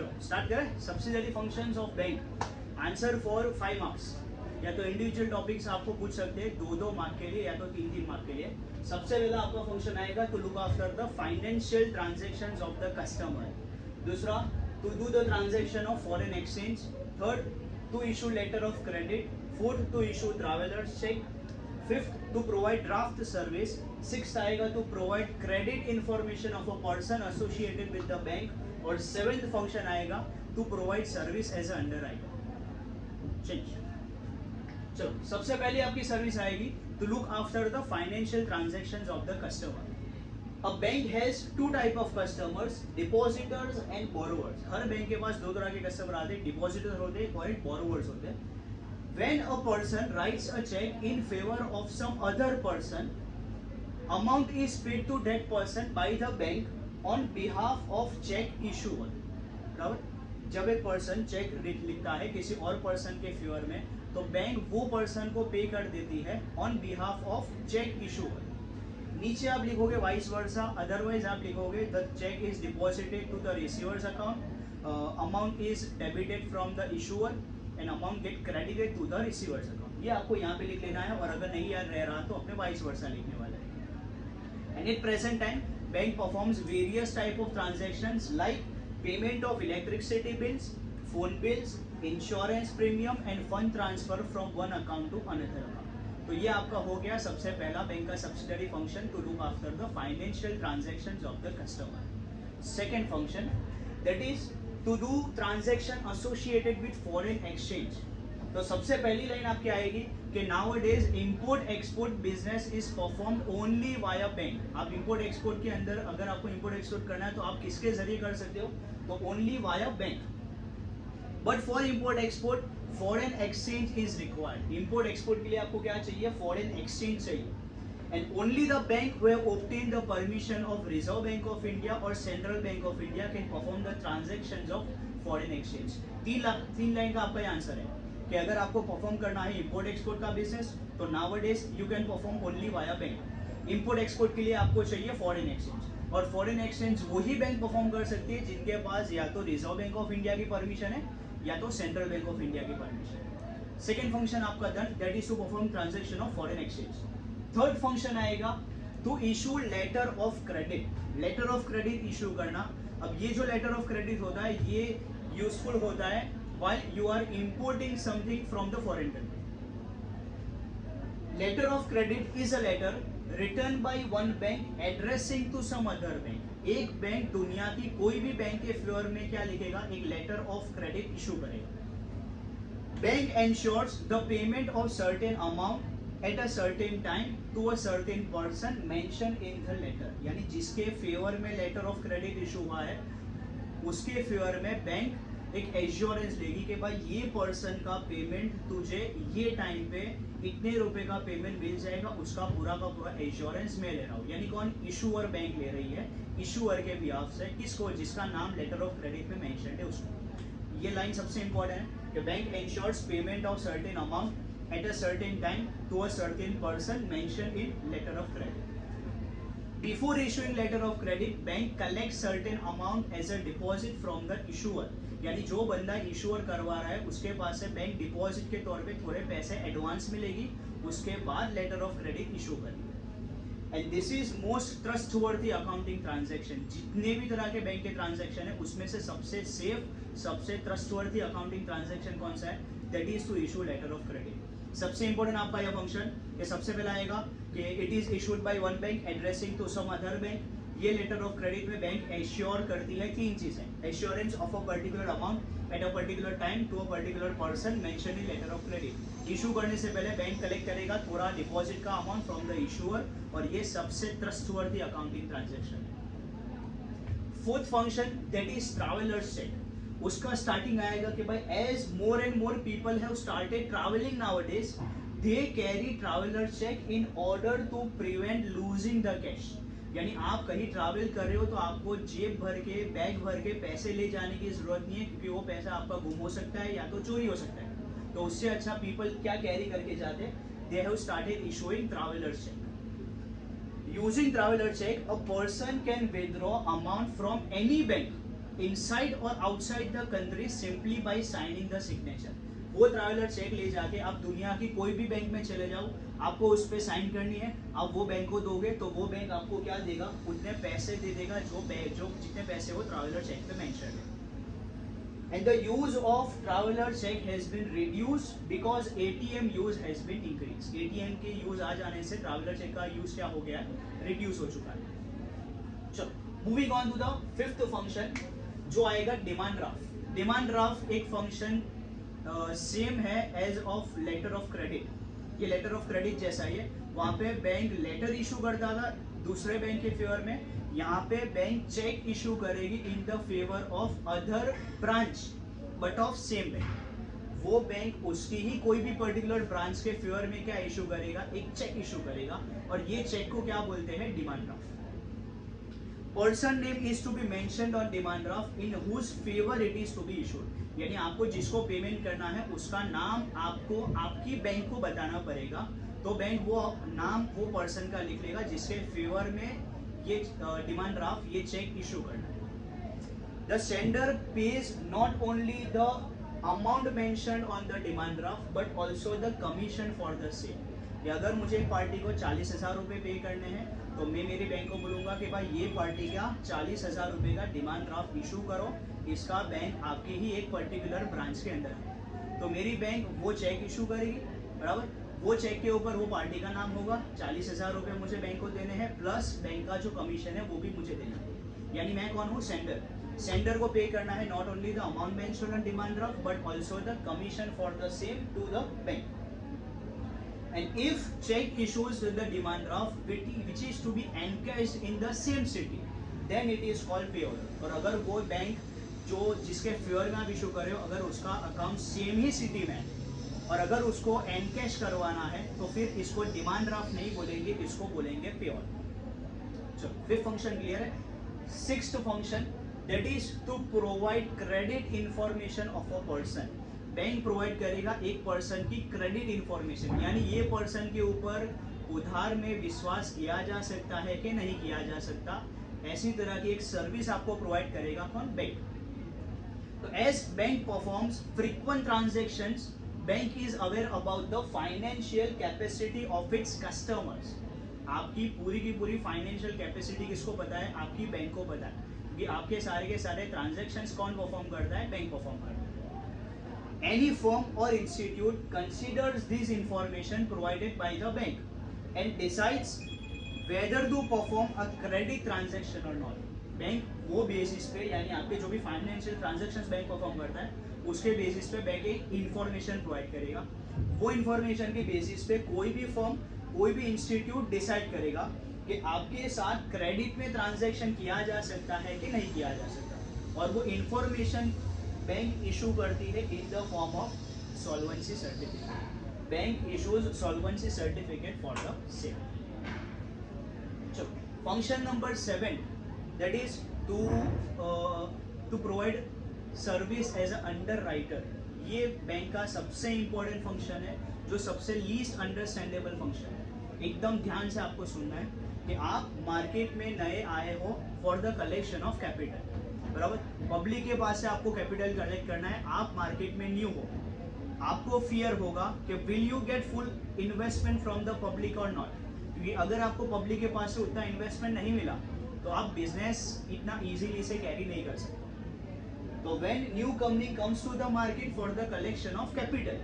चलो स्टार्ट करें. Subsidiary functions of bank. Answer for 5 marks. या तो इंडिविजुअल टॉपिक्स आपको पूछ सकते हैं 2-2 मार्क के लिए या तो 3-3 मार्क के लिए. सबसे पहला आपका फंक्शन आएगा to look after the financial transactions of the customer. दूसरा, to do the transaction of foreign exchange. Third, to issue letter of credit. Fourth, to issue travellers cheque. Fifth, to provide draft service. Sixth आएगा to provide credit information of a person associated with the bank. और seventh function आएगा to provide service as a underwriter. Change. चलो सबसे पहले आपकी service आएगी to look after the financial transactions of the customer. A bank has two type of customers, depositors and borrowers. हर bank के पास दो तरह के कस्टमर आते हैं, डिपॉजिटर होते हैं और बोरोवर्स होते हैं. When a person writes a check in favor of some other person, amount is paid to that person by the bank on behalf of check issuer. बराबर. जब एक पर्सन चेक लिखता है किसी और पर्सन के फेवर में, तो बैंक वो पर्सन को पे कर देती है on behalf of cheque issuer. नीचे आप लिखोगे वाइस वर्सा, अदरवाइज आप लिखोगे the cheque is deposited to the receiver's account, amount is debited from the issuer and amount get credited to the receiver's account. ये आपको यहाँ पे लिख लेना है, और अगर नहीं याद रह रहा तो अपने वाइस वर्सा लिखने वाला है. And at present time bank performs various type of transactions like payment of electricity bills, phone bills, insurance premium and fund transfer from one account to another account. तो ये आपका हो गया सबसे पहला बैंक का subsidiary function to look after the financial transactions of the customer. Second function that is to do transaction associated with foreign exchange. तो सबसे पहली लाइन आपकी आएगी कि nowadays import export business is performed only via bank. आप import export के अंदर अगर आपको इंपोर्ट एक्सपोर्ट करना है तो आप किसके जरिए कर सकते हो, तो only via bank. But for import export foreign exchange is required. Import export के लिए आपको क्या चाहिए, फॉरेन एक्सचेंज चाहिए. And only the bank who have obtained the permission of Reserve Bank of India और Central Bank of India can perform the transactions of foreign exchange. तीन line का आपका आंसर है कि अगर आपको परफॉर्म करना है इंपोर्ट एक्सपोर्ट का बिजनेस तो nowadays you can perform only via bank. Import export के लिए आपको चाहिए फॉरेन एक्सचेंज, और फॉरेन एक्सचेंज वही बैंक परफॉर्म कर सकती है जिनके पास या तो रिजर्व बैंक ऑफ इंडिया की परमिशन है या तो सेंट्रल बैंक ऑफ इंडिया की परमिशन है. सेकेंड फंक्शन आपका done, that is to perform transaction of foreign exchange. Third function आएगा to issue letter of credit. Letter of credit issue करना. अब ये जो लेटर ऑफ क्रेडिट होता है ये यूजफुल होता है while you are importing something from the foreign country. Letter of credit is a letter written by one bank addressing to some other bank. एक बैंक दुनिया की कोई भी बैंक के फेवर में क्या लिखेगा, एक लेटर ऑफ क्रेडिट इशू करेगा. Bank ensures the payment of certain amount at a certain time to a certain person mentioned in the letter. यानी जिसके फेवर में लेटर ऑफ क्रेडिट इशू हुआ है उसके फेवर में बैंक एक एश्योरेंस लेगी कि भाई ये पर्सन का पेमेंट तुझे ये टाइम पे इतने रुपए का पेमेंट मिल जाएगा, उसका पूरा का पूरा एश्योरेंस मैं ले रहा हूँ. यानी कौन, इशूअर बैंक ले रही है इशूअर के बिहाफ से. किसको, जिसका नाम लेटर ऑफ क्रेडिट में मेंशन्ड है उसको. ये लाइन सबसे इंपॉर्टेंट है कि bank ensures payment of certain amount at a certain time to a certain person mentioned in letter of credit. Before issuing letter of credit, bank collects certain amount as a deposit from the issuer. यानी जो बंदा issuer करवा रहा है उसके पास से bank deposit के तौर पे थोड़े पैसे एडवांस मिलेगी, उसके बाद लेटर ऑफ क्रेडिट इशू करेगी. And this is most trustworthy accounting transaction. जितने भी तरह के बैंक के ट्रांजैक्शन है उसमें से सबसे सेफ, सबसे ट्रस्टवर्थी अकाउंटिंग ट्रांजैक्शन कौन सा है, that is to issue letter of credit. सबसे इंपॉर्टेंट आपका यह फंक्शन, ये सबसे पहला आएगा कि it is issued by one bank addressing to some other bank. ये लेटर ऑफ क्रेडिट में बैंक एश्योर करती है तीन चीजें, assurance of a particular amount at a particular time to a particular person mention in letter of credit. Issue करने से पहले bank collect करेगा थोड़ा डिपॉजिट का अमाउंट फ्रॉम द इशूअर, और ये सबसे ट्रस्टवर्थी अकाउंटिंग ट्रांजैक्शन है. Fourth function that is travellers cheque. उसका स्टार्टिंग आएगा कि भाई as more and more people have started travelling nowadays they carry traveller cheque in order to prevent losing the cash. यानी आप कहीं ट्रैवल कर रहे हो तो आपको जेब भर के, बैग भर के पैसे ले जाने की जरूरत नहीं है, क्योंकि वो पैसा आपका गुम हो सकता है या तो चोरी हो सकता है. तो उससे अच्छा पीपल क्या कैरी करके जाते हैं, they have started issuing traveller cheque. Using traveler check, a person can withdraw amount from any bank inside और outside the country simply by signing the signature. वो ट्रैवलर चेक ले जाके आप दुनिया की कोई भी बैंक में चले जाओ, आपको उस पर साइन करनी है, आप वो बैंक को दोगे तो वो बैंक आपको क्या देगा, उतने पैसे दे देगा जो जितने पैसे वो ट्रैवलर चेक पे मेंशन है। And the use of traveler check has been reduced because ATM use has been increased. ATM के यूज आ जाने से ट्रैवलर चेक का यूज क्या हो गया, रिड्यूस हो चुका है। चलो moving on to the fifth function जो आएगा डिमांड ड्राफ्ट। डिमांड ड्राफ्ट एक फंक्शन सेम है as of letter of credit. ये लेटर ऑफ क्रेडिट जैसा ही है, वहां पे बैंक लेटर इशू करता था दूसरे बैंक के फेवर में, यहाँ पे बैंक चेक इशू करेगी in the favour of other branch but of same bank. वो बैंक उसकी ही कोई भी पर्टिकुलर ब्रांच के फेवर में क्या इशू करेगा, एक चेक इशू करेगा, और ये चेक को क्या बोलते हैं, demand draft. Person name is to be mentioned on demand draft in whose favour it is to be issued. यानी आपको जिसको पेमेंट करना है उसका नाम आपको आपकी बैंक को बताना पड़ेगा, तो बैंक वो नाम वो पर्सन का लिख लेगा जिसके फेवर में ये डिमांड ड्राफ्ट ये चेक इशू करना है। The sender page not only the amount mentioned on the demand draft but also the commission for the same. अगर मुझे एक पार्टी को 40,000 रुपए पे करने हैं तो मैं मेरी बैंक को बोलूंगा कि भाई ये पार्टी का 40,000 रुपए का डिमांड ड्राफ्ट इशू करो, इसका बैंक आपके ही एक पर्टिकुलर ब्रांच के अंदर है, तो मेरी बैंक वो चेक इशू करेगी, बराबर। वो चेक के ऊपर वो पार्टी का नाम होगा, 40,000 रुपए मुझे बैंक को देने हैं, प्लस बैंक का जो कमीशन है वो भी मुझे देना है। यानी मैं कौन हूँ, सेंडर। सेंडर को पे करना है not only the amount mentioned on demand draft but also the commission for the same to the bank. And if check issues with the demand draft which is to be encashed in the same city, then it is called pay order। और अगर वो bank जो जिसके favour में आप issue कर रहे हो अगर उसका अकाउंट सेम ही सिटी में है और अगर उसको एनकैश करवाना है तो फिर इसको डिमांड ड्राफ्ट नहीं बोलेंगे, इसको बोलेंगे पे ऑर्डर। चलो फिफ्थ फंक्शन क्लियर है। Sixth function that is to provide credit information of a person. Bank provide करेगा एक पर्सन की क्रेडिट इंफॉर्मेशन, यानी ये पर्सन के ऊपर उधार में विश्वास किया जा सकता है कि नहीं किया जा सकता, ऐसी तरह की एक सर्विस आपको प्रोवाइड करेगा कौन, बैंक। तो as bank performs frequent transactions, bank is aware about the financial capacity of its customers. आपकी पूरी की पूरी फाइनेंशियल कैपेसिटी किसको पता है, आपकी बैंक को पता है, क्योंकि आपके सारे के सारे ट्रांजैक्शंस कौन परफॉर्म करता है, बैंक परफॉर्म करता है। Any firm or institute considers this information provided by the bank and decides whether to perform a credit transaction or not। Bank वो बेसिस पे, यानी आपके जो भी फाइनेंशियल ट्रांजैक्शंस बैंक परफॉर्म करता है उसके बेसिस पे बैंक एक इंफॉर्मेशन प्रोवाइड करेगा। वो इंफॉर्मेशन के बेसिस पे कोई भी फर्म कोई भी इंस्टीट्यूट डिसाइड करेगा कि आपके साथ क्रेडिट में ट्रांजैक्शन किया जा सकता है कि नहीं किया जा सकता, और वो इंफॉर्मेशन बैंक इशू करती है in the form of solvency certificate. Bank issues solvency certificate for the same. चलो function number 7 that is to provide service as a underwriter. ये बैंक का सबसे इंपॉर्टेंट फंक्शन है, जो सबसे लीस्ट अंडरस्टैंडेबल फंक्शन है। एकदम ध्यान से आपको सुनना है कि आप मार्केट में नए आए हो for the collection of capital, बराबर। पब्लिक के पास से आपको कैपिटल कलेक्ट करना है, आप मार्केट में न्यू हो, आपको फियर होगा कि will you get full investment from the public और नॉट, क्योंकि अगर आपको पब्लिक के पास से उतना इन्वेस्टमेंट नहीं मिला तो आप बिजनेस इतना इजीली से कैरी नहीं कर सकते। तो when new company comes to the market for the collection of capital,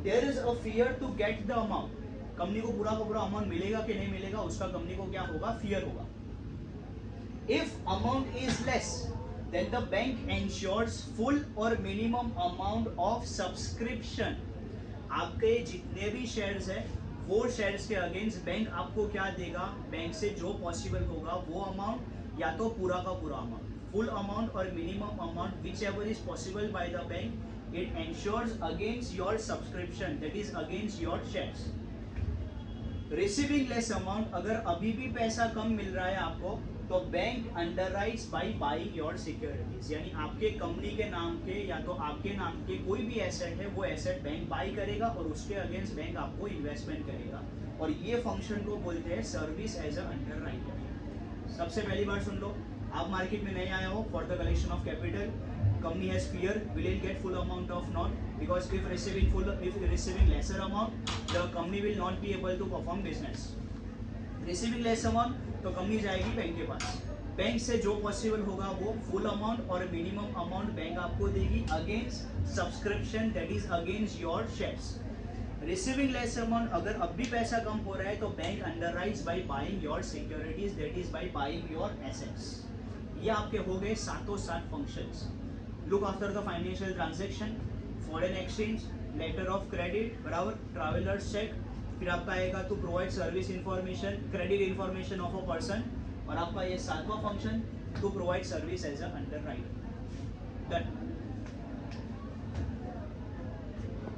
there is a fear to get the amount. Company को पूरा का पूरा अमाउंट मिलेगा कि नहीं मिलेगा, उसका कंपनी को क्या होगा, फियर होगा। If amount is less then the bank ensures full or minimum amount of subscription। आपके जितने भी शेयर्स है वो शेयर्स के अगेंस्ट बैंक आपको क्या देगा, बैंक से जो पॉसिबल होगा वो अमाउंट, या तो पूरा का पूरा अमाउंट, फुल अमाउंट और minimum amount, which ever is possible by the bank. It ensures against your subscription, that is against your shares. Receiving less amount, अगर अभी भी पैसा कम मिल रहा है आपको तो bank underwrites by buying your securities, यानी आपके कंपनी के नाम के या तो आपके नाम के कोई भी एसेट है वो एसेट बैंक बाय करेगा और उसके अगेंस्ट बैंक आपको इन्वेस्टमेंट करेगा, और ये फंक्शन को बोलते हैं सर्विस एज अ अंडरराइटर। सबसे पहली बार सुन लो, आप मार्केट में नहीं आए हो for the collection of capital, company has fear will it get full amount of not, because if receiving lesser amount the company will not be able to perform business. Receiving less amount तो company जाएगी bank के पास, bank से जो possible होगा वो full amount और minimum amount bank आपको देगी against subscription, that is against your shares. Receiving less amount, अगर अब भी पैसा कम हो रहा है तो bank underwrites by buying your securities, that is by buying your assets. ये आपके हो गए सातों सात functions. Look after the financial transaction, foreign exchange, letter of credit, बराबर, ट्रैवलर्स चेक, फिर आपका आएगा to provide service information, credit information of a person, और आपका ये सातवां function to provide service as a underwriter. Done.